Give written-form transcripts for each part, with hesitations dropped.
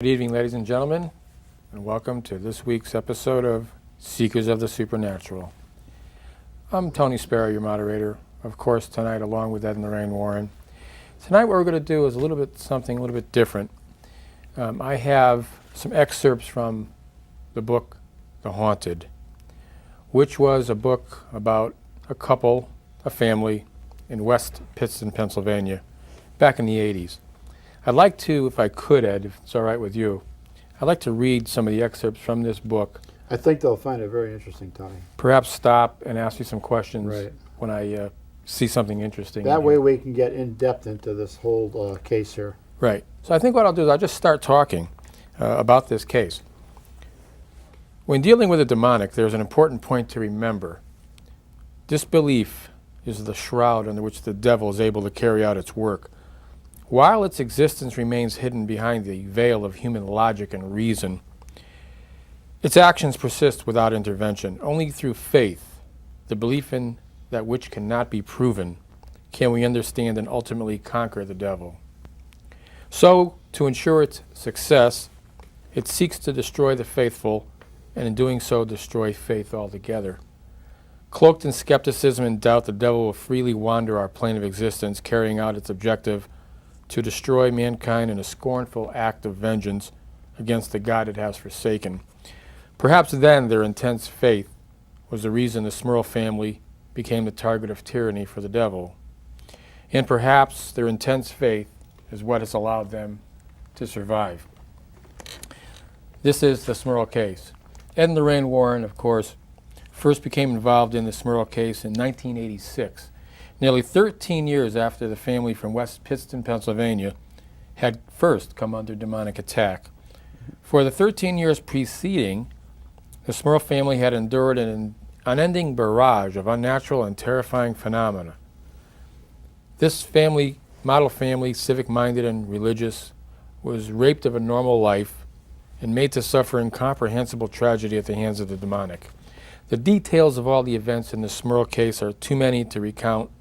Good evening, ladies and gentlemen, and welcome to this week's episode of Seekers of the Supernatural. I'm Tony Sparrow, your moderator, of course, tonight along with Ed and Lorraine Warren. Tonight what we're going to do is something a little bit different. I have some excerpts from the book The Haunted, which was a book about a couple, a family, in West Pittston, Pennsylvania, back in the 80s. I'd like to, if I could, Ed, if it's all right with you, I'd like to read some of the excerpts from this book. I think they'll find it very interesting, Tony. Perhaps stop and ask you some questions Right. when I see something interesting. That way we can get in depth into this whole case here. Right. So I think what I'll do is I'll just start talking about this case. When dealing with the demonic, there's an important point to remember. Disbelief is the shroud under which the devil is able to carry out its work. While its existence remains hidden behind the veil of human logic and reason, its actions persist without intervention. Only through faith, the belief in that which cannot be proven, can we understand and ultimately conquer the devil. So, to ensure its success, it seeks to destroy the faithful, and in doing so destroy faith altogether. Cloaked in skepticism and doubt, the devil will freely wander our plane of existence, carrying out its objective to destroy mankind in a scornful act of vengeance against the God it has forsaken. Perhaps then their intense faith was the reason the Smurl family became the target of tyranny for the devil. And perhaps their intense faith is what has allowed them to survive. This is the Smurl case. Ed and Lorraine Warren, of course, first became involved in the Smurl case in 1986. Nearly 13 years after the family from West Pittston, Pennsylvania, had first come under demonic attack. For the 13 years preceding, the Smurl family had endured an unending barrage of unnatural and terrifying phenomena. This family, model family, civic-minded and religious, was raped of a normal life and made to suffer incomprehensible tragedy at the hands of the demonic. The details of all the events in the Smurl case are too many to recount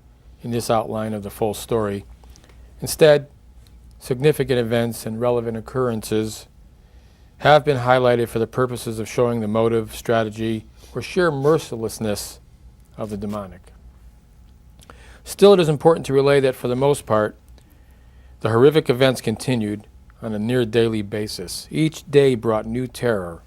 in this outline of the full story. Instead, significant events and relevant occurrences have been highlighted for the purposes of showing the motive, strategy, or sheer mercilessness of the demonic. Still, it is important to relay that for the most part, the horrific events continued on a near daily basis. Each day brought new terror.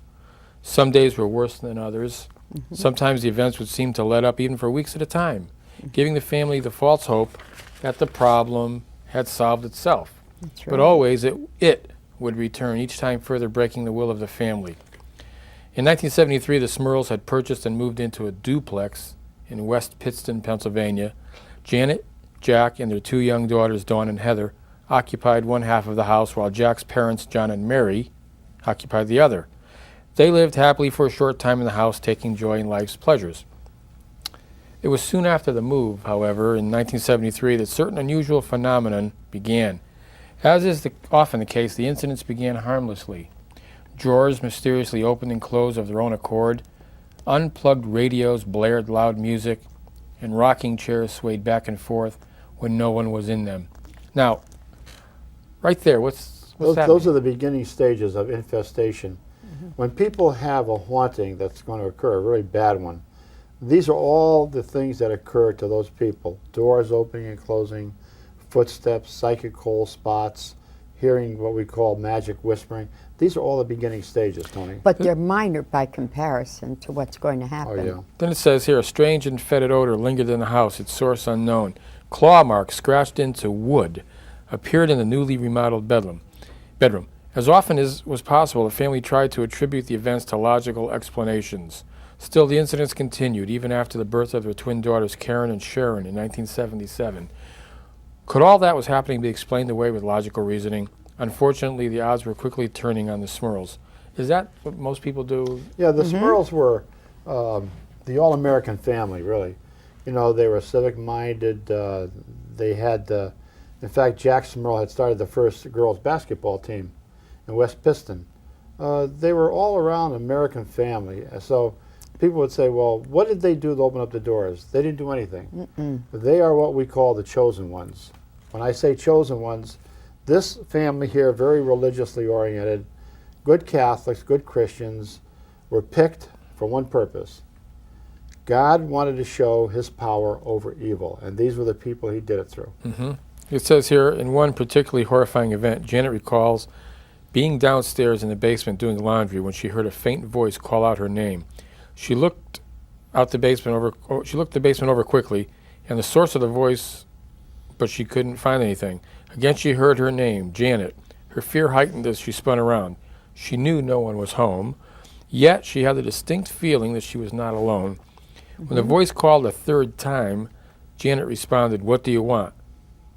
Some days were worse than others. Sometimes the events would seem to let up even for weeks at a time, giving the family the false hope that the problem had solved itself. That's right. But always it would return, each time further breaking the will of the family. In 1973, the Smurls had purchased and moved into a duplex in West Pittston, Pennsylvania. Janet, Jack, and their two young daughters, Dawn and Heather, occupied one half of the house, while Jack's parents, John and Mary, occupied the other. They lived happily for a short time in the house, taking joy in life's pleasures. It was soon after the move, however, in 1973, that certain unusual phenomenon began. As is often the case, the incidents began harmlessly. Drawers mysteriously opened and closed of their own accord, unplugged radios blared loud music, and rocking chairs swayed back and forth when no one was in them. Now, right there, what's happening? Those are the beginning stages of infestation. When people have a haunting that's going to occur, a really bad one, these are all the things that occur to those people. Doors opening and closing, footsteps, psychic cold spots, hearing what we call magic whispering. These are all the beginning stages, Tony. But they're minor by comparison to what's going to happen. Oh, yeah. Then it says here, a strange and fetid odor lingered in the house, its source unknown. Claw marks scratched into wood appeared in the newly remodeled bedroom. As often as was possible, the family tried to attribute the events to logical explanations. Still, the incidents continued, even after the birth of their twin daughters, Karen and Sharon, in 1977. Could all that was happening be explained away with logical reasoning? Unfortunately, the odds were quickly turning on the Smurls. Is that what most people do? Yeah, the Smurls were the all-American family, really. You know, they were civic-minded. They had, in fact, Jack Smurl had started the first girls' basketball team in West Pittston. They were all around American family. So people would say, well, what did they do to open up the doors? They didn't do anything. They are what we call the chosen ones. When I say chosen ones, this family here, very religiously oriented, good Catholics, good Christians were picked for one purpose. God wanted to show his power over evil, and these were the people he did it through. It says here, in one particularly horrifying event, Janet recalls being downstairs in the basement doing laundry when she heard a faint voice call out her name. She looked the basement over quickly, and the source of the voice, but she couldn't find anything. Again she heard her name, Janet. Her fear heightened as she spun around. She knew no one was home, yet she had the distinct feeling that she was not alone. When the voice called a third time, Janet responded, "What do you want?"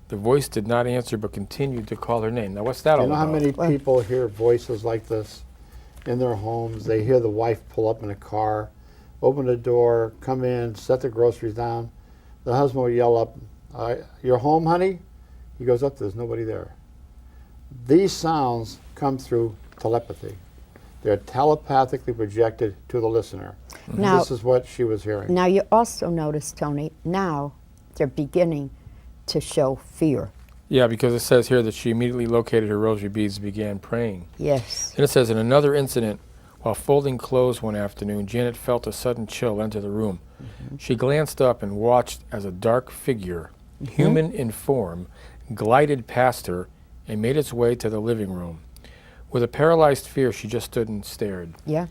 The voice did not answer but continued to call her name. Now, what's that all You know how about? many people hear voices like this in their homes? They hear the wife pull up in a car, open the door, come in, set the groceries down. The husband will yell up, "You're home, honey?" He goes up, there's nobody there. These sounds come through telepathy. They're telepathically projected to the listener. Now- This is what she was hearing. Now, you also notice, Tony, now they're beginning to show fear. Yeah, because it says here that she immediately located her rosary beads and began praying. Yes. And it says, in another incident, while folding clothes one afternoon, Janet felt a sudden chill enter the room. She glanced up and watched as a dark figure, human in form, glided past her and made its way to the living room. With a paralyzed fear, she just stood and stared. Yeah.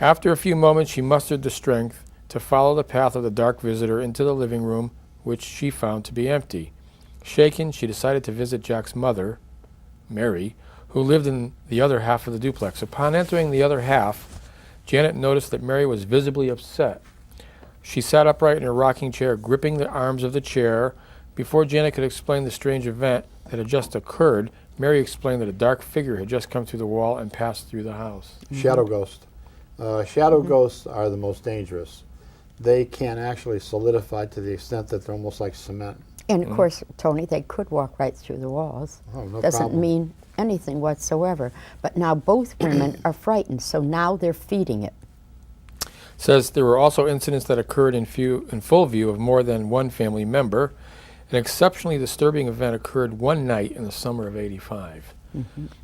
After a few moments, she mustered the strength to follow the path of the dark visitor into the living room, which she found to be empty. Shaken, she decided to visit Jack's mother, Mary, who lived in the other half of the duplex. Upon entering the other half, Janet noticed that Mary was visibly upset. She sat upright in her rocking chair, gripping the arms of the chair. Before Janet could explain the strange event that had just occurred, Mary explained that a dark figure had just come through the wall and passed through the house. Shadow ghosts. Shadow ghosts are the most dangerous. They can actually solidify to the extent that they're almost like cement. And of course, Tony, they could walk right through the walls. Oh, no Doesn't problem. mean anything whatsoever. But now both women are frightened, so now they're feeding it. Says there were also incidents that occurred in full view of more than one family member. An exceptionally disturbing event occurred one night in the summer of '85.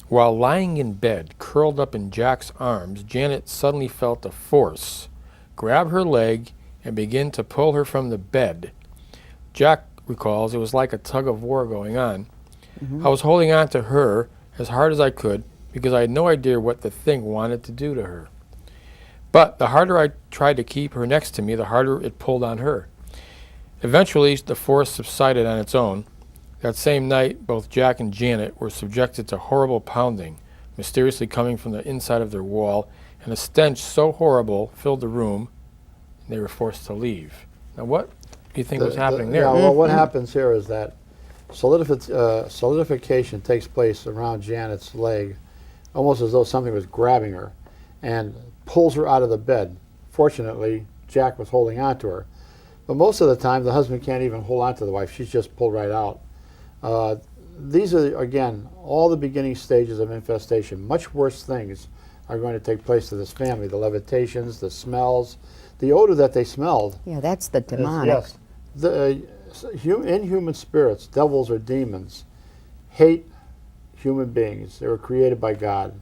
While lying in bed, curled up in Jack's arms, Janet suddenly felt a force grab her leg and begin to pull her from the bed. Jack recalls it was like a tug of war going on. I was holding on to her as hard as I could because I had no idea what the thing wanted to do to her. But the harder I tried to keep her next to me, the harder it pulled on her. Eventually, the force subsided on its own. That same night, both Jack and Janet were subjected to horrible pounding, mysteriously coming from the inside of their wall, and a stench so horrible filled the room, and they were forced to leave. Now, what do you think was happening there? Yeah, well, what happens here is that solidification takes place around Janet's leg, almost as though something was grabbing her, and pulls her out of the bed. Fortunately, Jack was holding on to her. But most of the time, the husband can't even hold on to the wife. She's just pulled right out. These are, again, all the beginning stages of infestation. Much worse things are going to take place to this family. The levitations, the smells, the odor that they smelled. Yeah, that's the demonic. Yes. The inhuman spirits, devils or demons, hate human beings. They were created by God.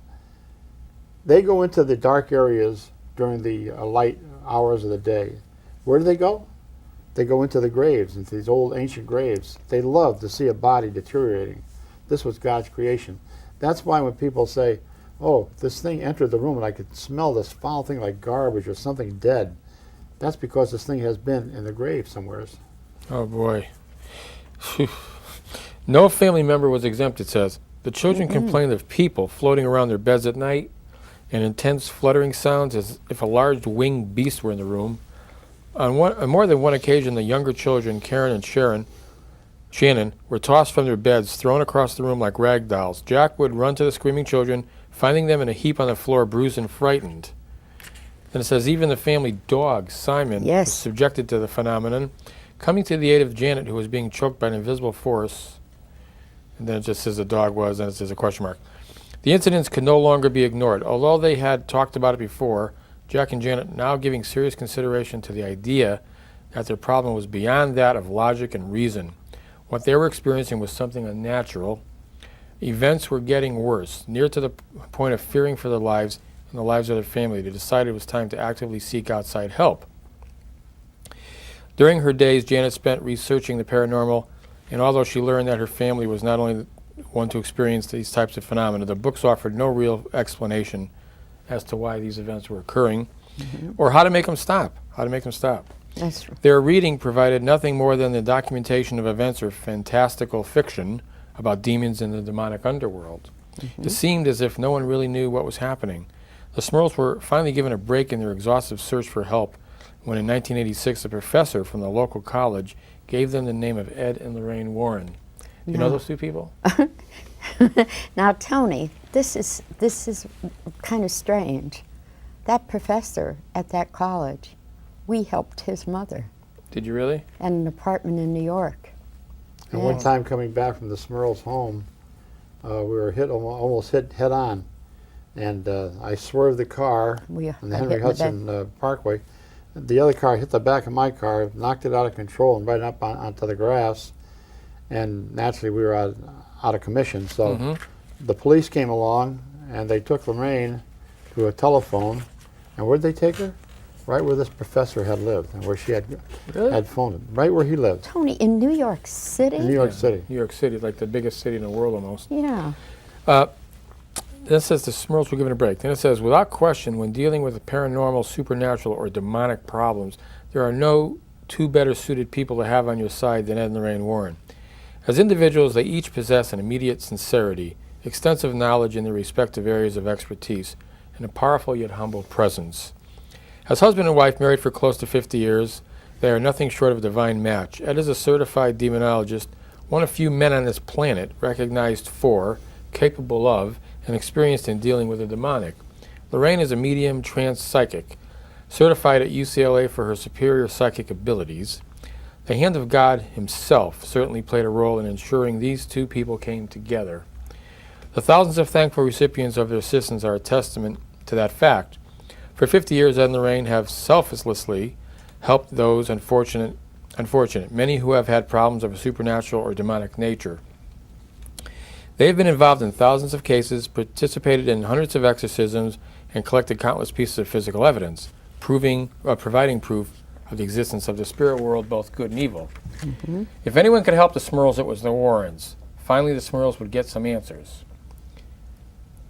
They go into the dark areas during the light hours of the day. Where do they go? They go into the graves, into these old ancient graves. They love to see a body deteriorating. This was God's creation. That's why when people say, oh, this thing entered the room and I could smell this foul thing like garbage or something dead, that's because this thing has been in the grave somewheres. Oh, boy. No family member was exempt, it says. The children complained of people floating around their beds at night and intense fluttering sounds as if a large winged beast were in the room. On more than one occasion, the younger children, Karen and Shannon, were tossed from their beds, thrown across the room like rag dolls. Jack would run to the screaming children, finding them in a heap on the floor, bruised and frightened. Then it says even the family dog, Simon, was subjected to the phenomenon, coming to the aid of Janet, who was being choked by an invisible force. And then it just says the dog was, and it says a question mark. The incidents could no longer be ignored. Although they had talked about it before, Jack and Janet now giving serious consideration to the idea that their problem was beyond that of logic and reason. What they were experiencing was something unnatural. Events were getting worse, near to the point of fearing for their lives and the lives of their family. They decided it was time to actively seek outside help. During her days, Janet spent researching the paranormal, and although she learned that her family was not only the one to experience these types of phenomena, the books offered no real explanation as to why these events were occurring or how to make them stop. That's true. Their reading provided nothing more than the documentation of events or fantastical fiction about demons in the demonic underworld. It seemed as if no one really knew what was happening. The Smurls were finally given a break in their exhaustive search for help when in 1986 a professor from the local college gave them the name of Ed and Lorraine Warren. Do you know those two people? Now, Tony, this is kind of strange. That professor at that college, we helped his mother Did you really? at an apartment in New York. And one time coming back from the Smurls' home, we were almost hit head on. And I swerved the car on the Henry Hudson Parkway. The other car hit the back of my car, knocked it out of control and right up onto the grass. And naturally, we were out of commission. So the police came along, and they took Lorraine to a telephone. And where'd they take her? Right where this professor had lived and where she had phoned him. Right where he lived. Tony, in New York City? In New York City. New York City, like the biggest city in the world almost. Yeah. Then it says the Smurls were given a break. Then it says, without question, when dealing with paranormal, supernatural, or demonic problems, there are no two better suited people to have on your side than Ed and Lorraine Warren. As individuals, they each possess an immediate sincerity, extensive knowledge in their respective areas of expertise, and a powerful yet humble presence. As husband and wife, married for close to 50 years, they are nothing short of a divine match. Ed is a certified demonologist, one of few men on this planet recognized for, capable of, and experienced in dealing with the demonic. Lorraine is a medium trance psychic, certified at UCLA for her superior psychic abilities. The hand of God himself certainly played a role in ensuring these two people came together. The thousands of thankful recipients of their assistance are a testament to that fact. For 50 years, Ed and Lorraine have selflessly helped those unfortunate, many who have had problems of a supernatural or demonic nature. They have been involved in thousands of cases, participated in hundreds of exorcisms, and collected countless pieces of physical evidence, providing proof of the existence of the spirit world, both good and evil. If anyone could help the Smurls, it was the Warrens. Finally, the Smurls would get some answers.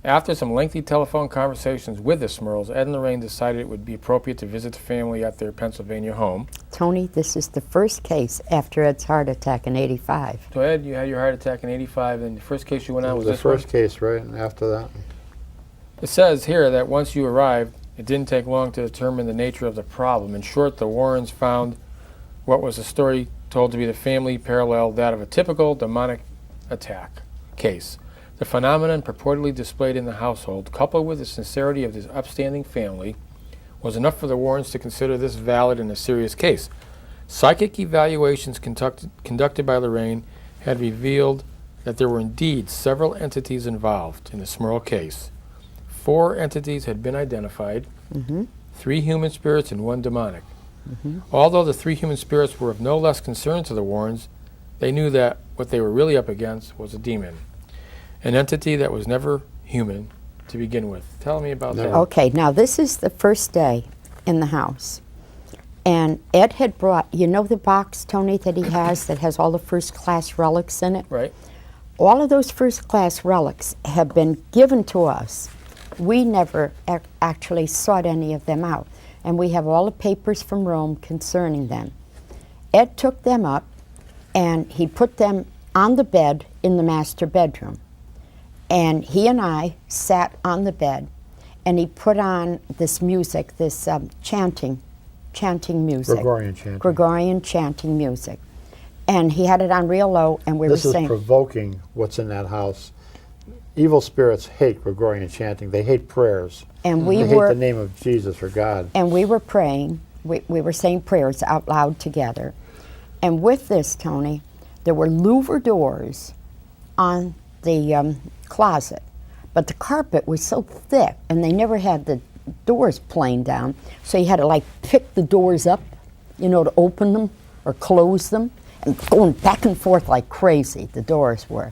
After some lengthy telephone conversations with the Smurls, Ed and Lorraine decided it would be appropriate to visit the family at their Pennsylvania home. Tony, this is the first case after Ed's heart attack in '85. So Ed, you had your heart attack in '85, and the first case you went on was the this one? first case, right? And after that. It says here that once you arrived, it didn't take long to determine the nature of the problem. In short, the Warrens found what was a story told to be the family paralleled that of a typical demonic attack case. The phenomenon purportedly displayed in the household, coupled with the sincerity of this upstanding family, was enough for the Warrens to consider this valid and a serious case. Psychic evaluations conducted by Lorraine had revealed that there were indeed several entities involved in the Smurl case. 4 entities had been identified, 3 human spirits and 1 demonic. Although the 3 human spirits were of no less concern to the Warrens, they knew that what they were really up against was a demon, an entity that was never human to begin with. Tell me about that. Okay, now this is the first day in the house. And Ed had brought, you know the box, Tony, that he has that has all the first-class relics in it? Right. All of those first-class relics have been given to us. We never actually sought any of them out. And we have all the papers from Rome concerning them. Ed took them up, and he put them on the bed in the master bedroom. And he and I sat on the bed, and he put on this music, this chanting music. Gregorian chanting music. And he had it on real low, and we were saying... This is provoking what's in that house. Evil spirits hate Gregorian chanting. They hate prayers. And they hate the name of Jesus or God. And we were praying. We were saying prayers out loud together. And with this, Tony, there were louver doors on the closet. But the carpet was so thick, and they never had the doors planed down, so you had to like pick the doors up, you know, to open them or close them. going back and forth like crazy, the doors were.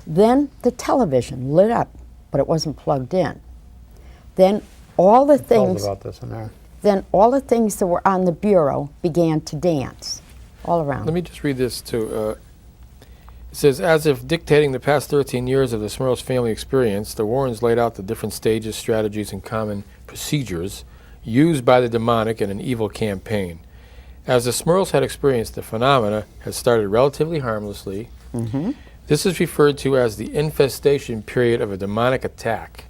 Then the television lit up, but it wasn't plugged in. Then all the things, about this in there. then all the things that were on the bureau began to dance all around. Let me just read this too. It says, as if dictating the past 13 years of the Smurl's family experience, the Warrens laid out the different stages, strategies, and common procedures used by the demonic in an evil campaign. As the Smurls had experienced, the phenomena had started relatively harmlessly. This is referred to as the infestation period of a demonic attack.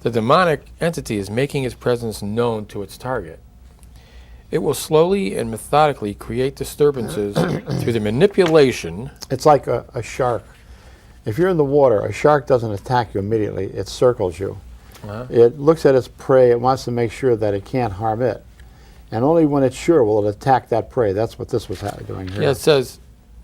The demonic entity is making its presence known to its target. It will slowly and methodically create disturbances through the manipulation. It's like a shark. If you're in the water, a shark doesn't attack you immediately. It circles you. It looks at its prey. It wants to make sure that it can't harm it. And only when it's sure will it attack that prey. That's what this was doing here. Yeah, it says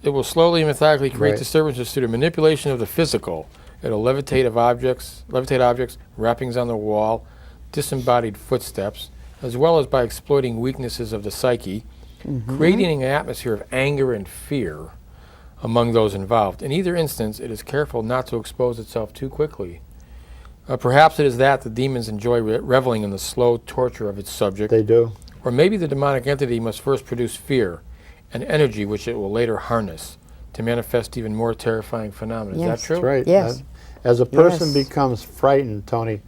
it will slowly and methodically create Right. disturbances through the manipulation of the physical. It'll levitate objects, wrappings on the wall, disembodied footsteps, as well as by exploiting weaknesses of the psyche, creating an atmosphere of anger and fear among those involved. In either instance, it is careful not to expose itself too quickly. Perhaps it is that the demons enjoy reveling in the slow torture of its subject, They do. or maybe the demonic entity must first produce fear, an energy which it will later harness to manifest even more terrifying phenomena. Yes. Is that true? That's right. Yes. As a person Yes. becomes frightened, Tony,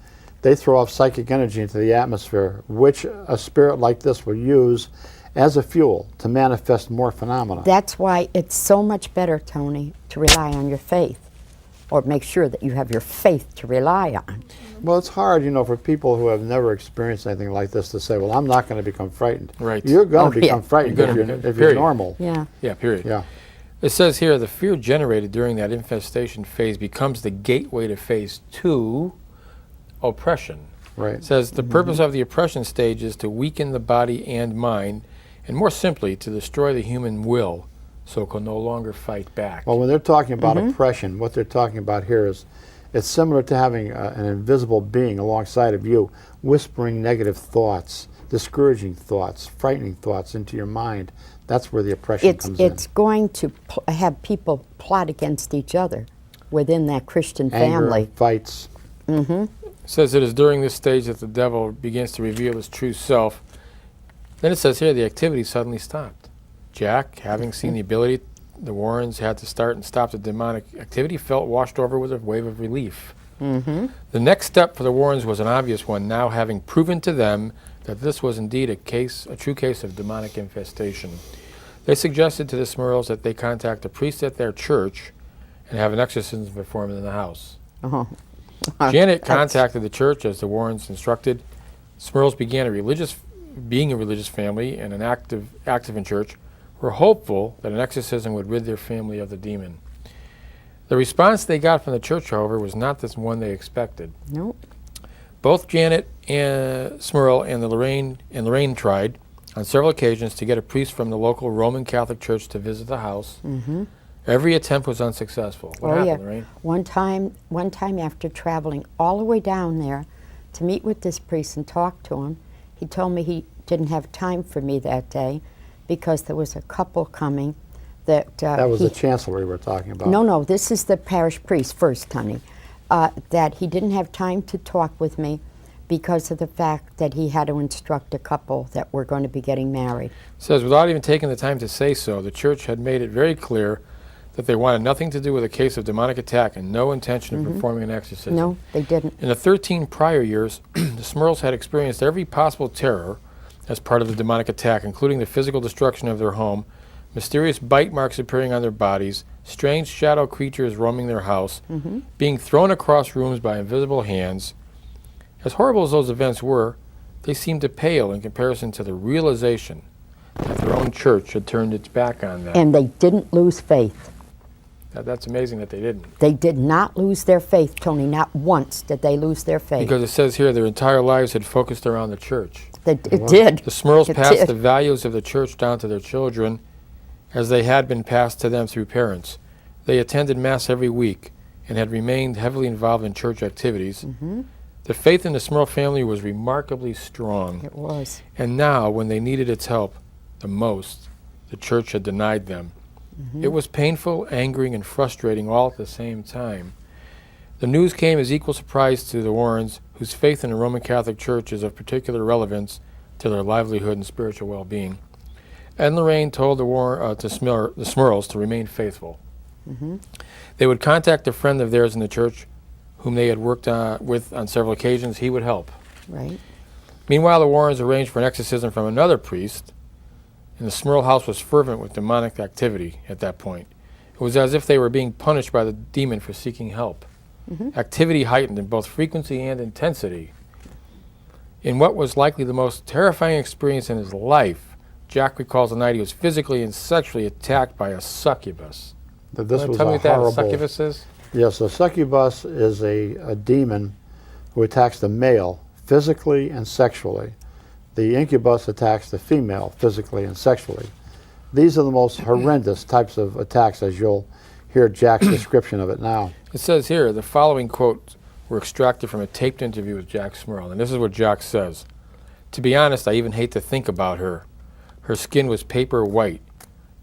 they throw off psychic energy into the atmosphere, which a spirit like this will use as a fuel to manifest more phenomena. That's why it's so much better, Tony, to rely on your faith, or make sure that you have your faith to rely on. Well, it's hard, for people who have never experienced anything like this to say, well, I'm not going to become frightened. Right. You're going to Oh, yeah. become frightened You're if gonna you're, become- if you're period. normal. Yeah. Yeah, period. Yeah. It says here the fear generated during that infestation phase becomes the gateway to phase 2, oppression. Right. It says the purpose of the oppression stage is to weaken the body and mind, and more simply, to destroy the human will so it can no longer fight back. Well, when they're talking about oppression, what they're talking about here is it's similar to having an invisible being alongside of you, whispering negative thoughts, discouraging thoughts, frightening thoughts into your mind. That's where the oppression comes It's going to have people plot against each other within that Christian in. Anger, family. fights. It says it is during this stage that the devil begins to reveal his true self. Then it says here the activity suddenly stopped. Jack, having seen the ability the Warrens had to start and stop the demonic activity, felt washed over with a wave of relief. The next step for the Warrens was an obvious one, now having proven to them that this was indeed a true case of demonic infestation. They suggested to the Smurls that they contact a priest at their church and have an exorcism performed in the house. Janet contacted the church as the Warrens instructed. Smurls began being a religious family and an active in church, were hopeful that an exorcism would rid their family of the demon. The response they got from the church, however, was not the one they expected. Nope. Both Janet and Smurl and Lorraine tried on several occasions to get a priest from the local Roman Catholic Church to visit the house. Every attempt was unsuccessful. What happened, Lorraine? One time after traveling all the way down there to meet with this priest and talk to him, he told me he didn't have time for me that day because there was a couple coming that That was the chancellor we were talking about. No, this is the parish priest first coming. That he didn't have time to talk with me because of the fact that he had to instruct a couple that were going to be getting married. It says, without even taking the time to say so, the church had made it very clear that they wanted nothing to do with a case of demonic attack and no intention of performing an exorcism. No, they didn't. In the 13 prior years, the Smurls had experienced every possible terror as part of the demonic attack, including the physical destruction of their home, mysterious bite marks appearing on their bodies, strange shadow creatures roaming their house, being thrown across rooms by invisible hands. As horrible as those events were, they seemed to pale in comparison to the realization that their own church had turned its back on them. And they didn't lose faith. That's amazing that they didn't. They did not lose their faith, Tony. Not once did they lose their faith. Because it says here their entire lives had focused around the church. It did. The Smurls It passed did. the values of the church down to their children as they had been passed to them through parents. They attended Mass every week and had remained heavily involved in church activities. The faith in the Smurl family was remarkably strong. It was. And now, when they needed its help the most, the church had denied them. It was painful, angering, and frustrating all at the same time. The news came as equal surprise to the Warrens, whose faith in the Roman Catholic Church is of particular relevance to their livelihood and spiritual well-being. Ed and Lorraine told the Smurls to remain faithful. They would contact a friend of theirs in the church, whom they had worked with on several occasions. He would help. Right. Meanwhile, the Warrens arranged for an exorcism from another priest, and the Smurl house was fervent with demonic activity at that point. It was as if they were being punished by the demon for seeking help. Activity heightened in both frequency and intensity. In what was likely the most terrifying experience in his life, Jack recalls the night he was physically and sexually attacked by a succubus. This was tell me a what that horrible. succubus is? Yes, a succubus is a demon who attacks the male physically and sexually. The incubus attacks the female physically and sexually. These are the most horrendous types of attacks, as you'll hear Jack's description of it now. It says here, the following quotes were extracted from a taped interview with Jack Smurl, and this is what Jack says. "To be honest, I even hate to think about her. Her skin was paper white,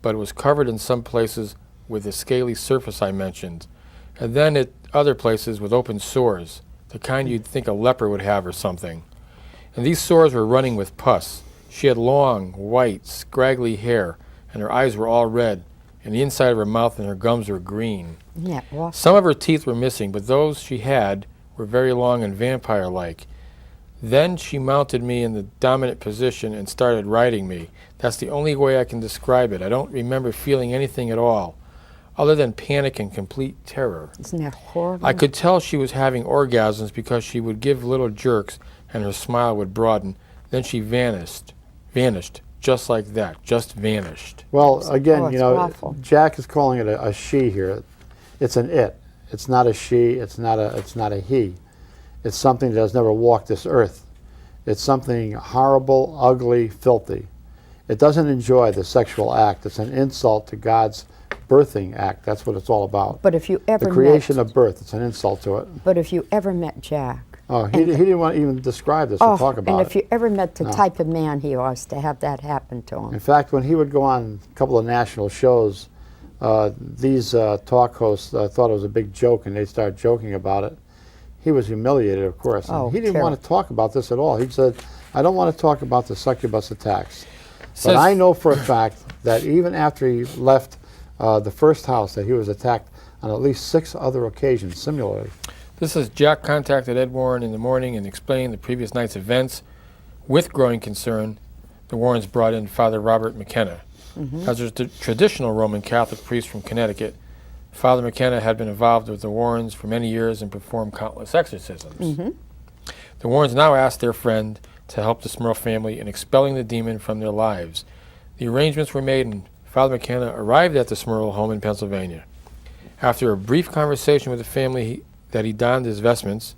but it was covered in some places with the scaly surface I mentioned, and then at other places with open sores, the kind you'd think a leper would have or something. And these sores were running with pus. She had long, white, scraggly hair, and her eyes were all red, and the inside of her mouth and her gums were green. Yeah, awful. Some of her teeth were missing, but those she had were very long and vampire-like. Then she mounted me in the dominant position and started riding me. That's the only way I can describe it. I don't remember feeling anything at all, other than panic and complete terror. Isn't that horrible? I could tell she was having orgasms because she would give little jerks and her smile would broaden. Then she vanished, just like that, just vanished." Well, again, it's you know, awful. Jack is calling it a she here. It's an it. It's not a she. It's not a he. It's something that has never walked this earth. It's something horrible, ugly, filthy. It doesn't enjoy the sexual act. It's an insult to God's birthing act. That's what it's all about. But if you ever The creation of birth. It's an insult to it. But if you ever met Jack, Oh, he didn't want to even describe this or talk about and it. if you ever met the No. type of man he was to have that happen to him. In fact, when he would go on a couple of national shows, these talk hosts thought it was a big joke, and they started joking about it. He was humiliated, of course. And Oh, he didn't terrible. want to talk about this at all. He said, "I don't want to talk about the succubus attacks." Says- But I know for a fact that even after he left the first house, that he was attacked on at least 6 other occasions similarly. This is Jack contacted Ed Warren in the morning and explained the previous night's events. With growing concern, the Warrens brought in Father Robert McKenna. As a traditional Roman Catholic priest from Connecticut, Father McKenna had been involved with the Warrens for many years and performed countless exorcisms. The Warrens now asked their friend to help the Smurl family in expelling the demon from their lives. The arrangements were made, and Father McKenna arrived at the Smurl home in Pennsylvania. After a brief conversation with the family, he donned his vestments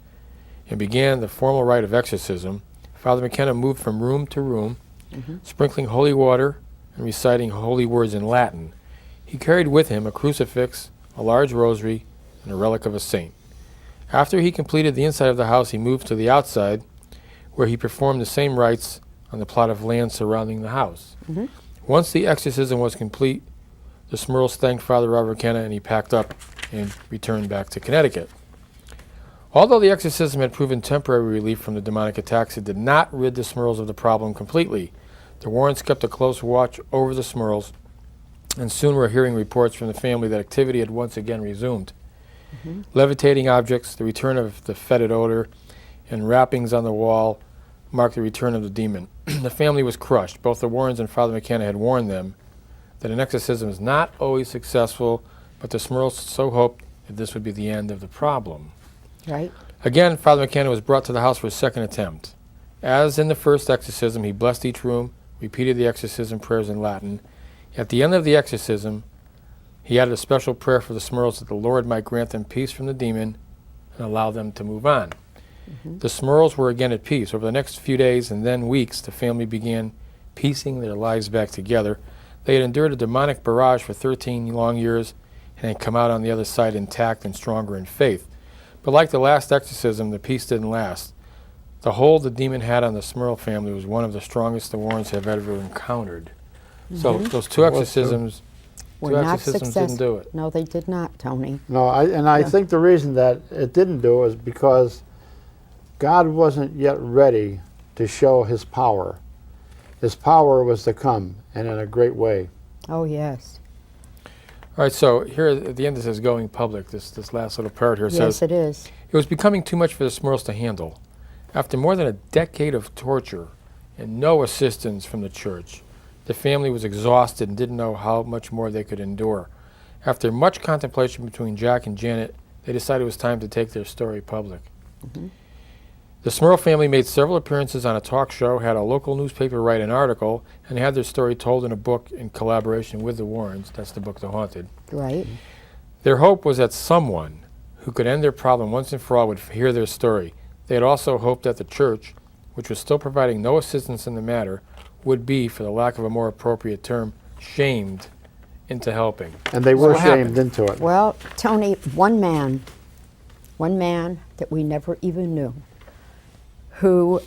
and began the formal rite of exorcism. Father McKenna moved from room to room, sprinkling holy water and reciting holy words in Latin. He carried with him a crucifix, a large rosary, and a relic of a saint. After he completed the inside of the house, he moved to the outside, where he performed the same rites on the plot of land surrounding the house. Once the exorcism was complete, the Smurls thanked Father Robert McKenna, and he packed up and returned back to Connecticut. Although the exorcism had proven temporary relief from the demonic attacks, it did not rid the Smurls of the problem completely. The Warrens kept a close watch over the Smurls, and soon were hearing reports from the family that activity had once again resumed. Levitating objects, the return of the fetid odor, and rappings on the wall marked the return of the demon. The family was crushed. Both the Warrens and Father McKenna had warned them that an exorcism is not always successful, but the Smurls so hoped that this would be the end of the problem. Right? Again, Father McKenna was brought to the house for a second attempt. As in the first exorcism, he blessed each room, repeated the exorcism prayers in Latin. At the end of the exorcism, he added a special prayer for the Smurls that the Lord might grant them peace from the demon and allow them to move on. The Smurls were again at peace. Over the next few days and then weeks, the family began piecing their lives back together. They had endured a demonic barrage for 13 long years and had come out on the other side intact and stronger in faith. But like the last exorcism, the peace didn't last. The hold the demon had on the Smurl family was one of the strongest the Warrens have ever encountered. So those 2 exorcisms were Two not exorcisms successful. didn't do it. No, they did not, Tony. No, I think the reason that it didn't do is because God wasn't yet ready to show his power. His power was to come, and in a great way. Oh, yes. All right, so here at the end it says going public. This last little part here Yes, says, it is. it was becoming too much for the Smurls to handle. After more than a decade of torture and no assistance from the church, the family was exhausted and didn't know how much more they could endure. After much contemplation between Jack and Janet, they decided it was time to take their story public. Mm-hmm. The Smurl family made several appearances on a talk show, had a local newspaper write an article, and had their story told in a book in collaboration with the Warrens. That's the book, The Haunted. Right. Their hope was that someone who could end their problem once and for all would hear their story. They had also hoped that the church, which was still providing no assistance in the matter, would be, for the lack of a more appropriate term, shamed into helping. And they So were what happened? shamed into it. Well, Tony, one man that we never even knew, who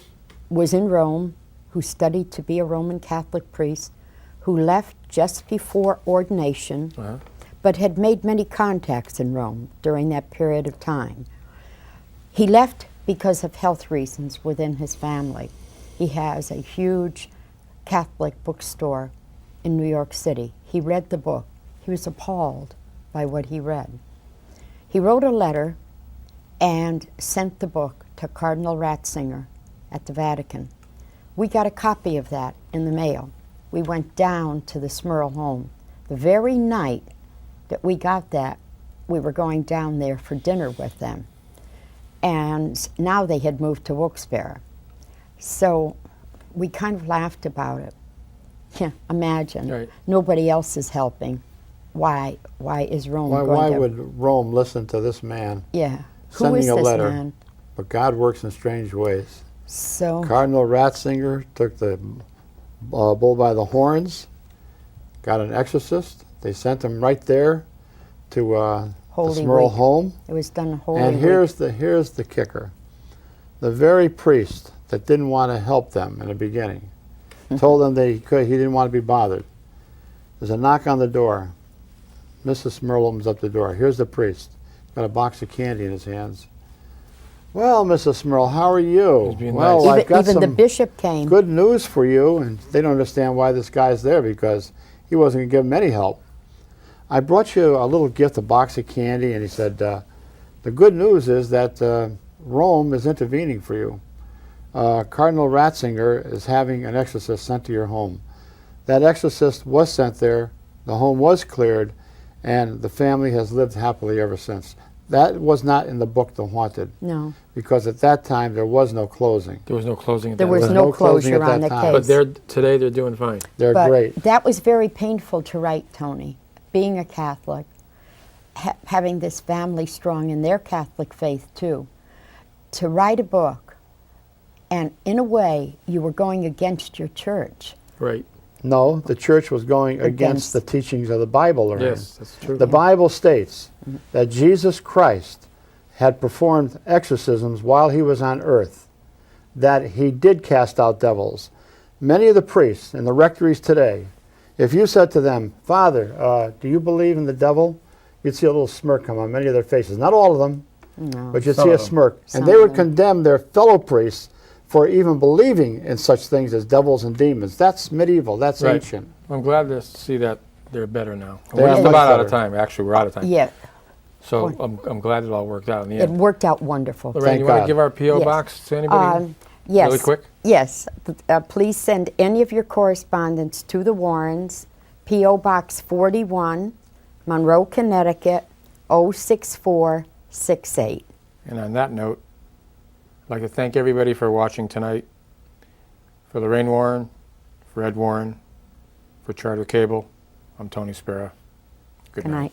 was in Rome, who studied to be a Roman Catholic priest, who left just before ordination, but had made many contacts in Rome during that period of time. He left because of health reasons within his family. He has a huge Catholic bookstore in New York City. He read the book. He was appalled by what he read. He wrote a letter and sent the book to Cardinal Ratzinger at the Vatican. We got a copy of that in the mail. We went down to the Smurl home. The very night that we got that, we were going down there for dinner with them. And now they had moved to Wilkes-Barre. So we kind of laughed about it. Yeah, imagine. Right. Nobody else is helping. Why is Rome going Why to... would Rome listen to this man Yeah. Who sending is a this letter? man? But God works in strange ways. So, Cardinal Ratzinger took the bull by the horns, got an exorcist. They sent him right there to the Holy Smurl Week. home. it was done Holy And Week. here's the kicker. The very priest that didn't want to help them in the beginning told them he didn't want to be bothered. There's a knock on the door. Mrs. Smurl opens up the door. Here's the priest. Got a box of candy in his hands. Well, Mrs. Smurl, how are you? He's being Well, nice. I've got Even the some bishop came. good news for you. And they don't understand why this guy's there because he wasn't going to give them any help. I brought you a little gift, a box of candy, and he said, the good news is that Rome is intervening for you. Cardinal Ratzinger is having an exorcist sent to your home. That exorcist was sent there, the home was cleared, and the family has lived happily ever since. That was not in the book, The Haunted, No. because at that time there was no closing. There was no closing at There that was time. no no closing closure at on that the time. case. But today they're doing fine. They're But great. that was very painful to write, Tony. Being a Catholic, having this family strong in their Catholic faith too, to write a book, and in a way you were going against your church. Right. No, the church was going against Against. the teachings of the Bible, Lorraine. Yes, that's true. The Bible states that Jesus Christ had performed exorcisms while he was on earth, that he did cast out devils. Many of the priests in the rectories today, if you said to them, Father, do you believe in the devil? You'd see a little smirk come on many of their faces. Not all of them, No. but you'd Some see a of them. smirk. Some And they of would them. condemn their fellow priests for even believing in such things as devils and demons. That's medieval. That's Right. ancient. I'm glad to see that they're better now. They We're are just much about out of better. time. Actually, we're out of time. Yeah, So I'm glad it all worked out in the it end. worked out wonderful. Lorraine, Thank you want to God. give our P.O. Yes. box to anybody? Yes. Really quick? Yes. Please send any of your correspondence to the Warrens, P.O. Box 41, Monroe, Connecticut, 06468. And on that note, I'd like to thank everybody for watching tonight. For Lorraine Warren, for Ed Warren, for Charter Cable, I'm Tony Spera. Good Good night.